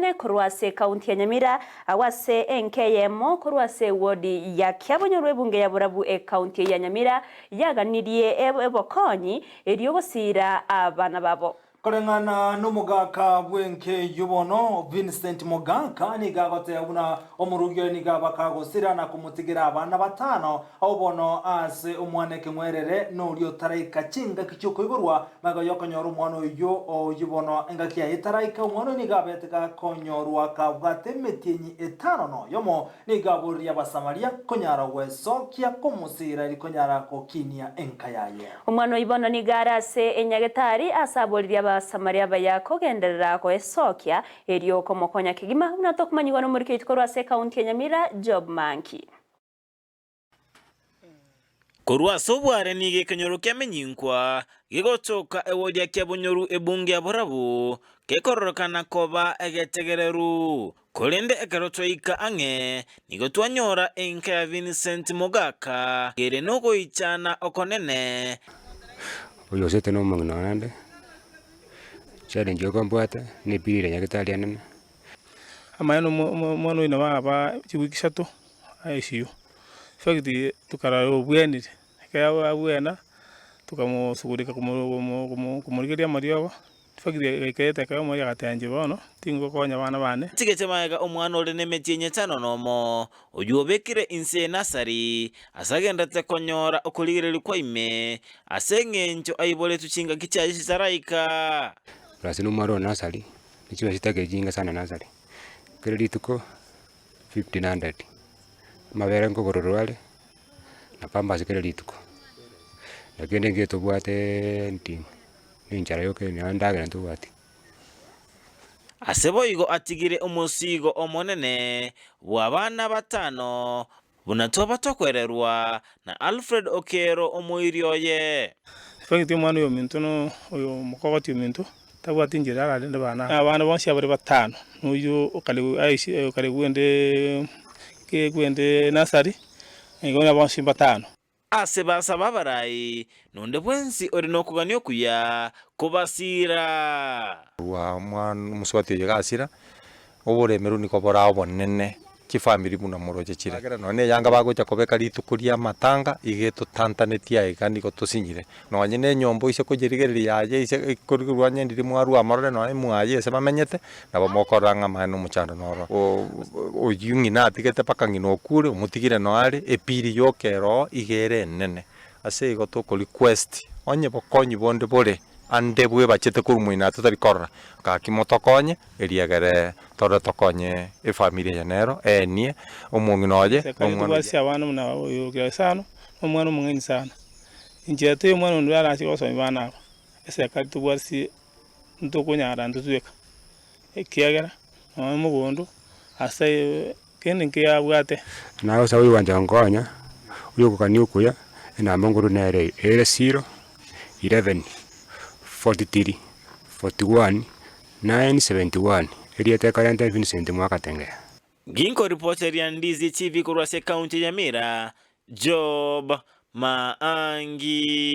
Kagame kurwase kaunti ya Nyamira awase NKM kurwase wodi ya Kyabonyoru ebunge ya Burabu kaunti ya Nyamira yaganirie ebokonyi eriogosira abana babo. Korengana n'umugaka bwenke yubono Vincent Mogaka nigagote abuna omurugyo nigabakagosira na kumutigira abana batano obono ase umwaneke mwerere no rio taraika chinga kichuko iburwa maga yokonyoru mwana uyo yubono engakia itaraika umwana nigabeteka konyorwa kabwate metinyi etano no yomo nigaburia basamaria konyara wesokia kumusira likonyara kokinia enkayaye umwana ibono nigarase enyagetari asaboliria Samaria baya kogenderera ko esokia erio komokonya kigima unatokumanywa no muri kitkorwa se kaunti ya Nyamira Job Manki Korwa sobware nige kanyoro kyamenyinkwa gigotoka ewodi ya Kyabonyoru ebunge ya Burabu kekororokana koba egetegereru kolende ekerotwaika ange nigotwanyora enka ya Vincent Mogaka gere noko ichana okonene uyo sete no mangnande challenge yo kombwata ni bire nyagitali anene amayano mono ina baba chiwikishato aishiyo fakiti tukara obweni kaya abwena tukamo sugurika kumurigeria mariyo fakiti kayeta kaya mo yagatanje bono tingo konya bana bane tigete maega omwana ole nemetinye tano nomo oyubekire inse nasari asagenda tekonyora okuligireri kwa ime asengencho aibole tuchinga kichaji saraika Rasi numero nasari nichiwa sitake jinga sana nasari credit ko 1500 mabere ngogororwale na pamba credit ko lakini ngeto bwate nti ninjara yoke ni andage ntubati asebo igo atigire umusigo omonene wabana batano bunatoba tokwererwa na Alfred Okero omoirioye fakiti mwana yo mintuno oyo mukogoti mintu tabwati njira alinde bana abana bonse abari batano uyu ukali aishi ukali gwende nasari ngona bonse batano asebasa babarai nonde bwensi ori nokuganyo kuya kubasira wa mwana muswati yagasira oboremeru niko borao bonene kifamily buna moroje chire none yanga bagocha kobeka ritukuria matanga igeto tantanetia ikandi ko tusinyire no nyine nyombo ise kugerigereria yaje ise kururwanye ndiri mwaru amarore no mwaye se bamenyete nabo mokoranga mano muchando noro o yungi na tigete pakangi no kure mutigire no ari epiri yokero igere nene ase igoto ko request onye bokonyi bonde bore ande bwe bachete kurumuina tutari korra ka kimotokonye eriagere tore tokonye familia yanero enie omunginoje omwana sia bana muna yogira sano omwana mungeni sana injete omwana ndwara chiko so bana ese ka tubwasi ntokunyara ntutweka ekiagera mugondo ase kende yabwate nayo sawi wanja ngonya uyo kokani ukuya ina monguru nere 0 11 43 41 971 Eliete Karante Vincent Mwakatenge. Ginko reporter ya Ndizi TV kurwase kaunti ya Nyamira Job Maangi.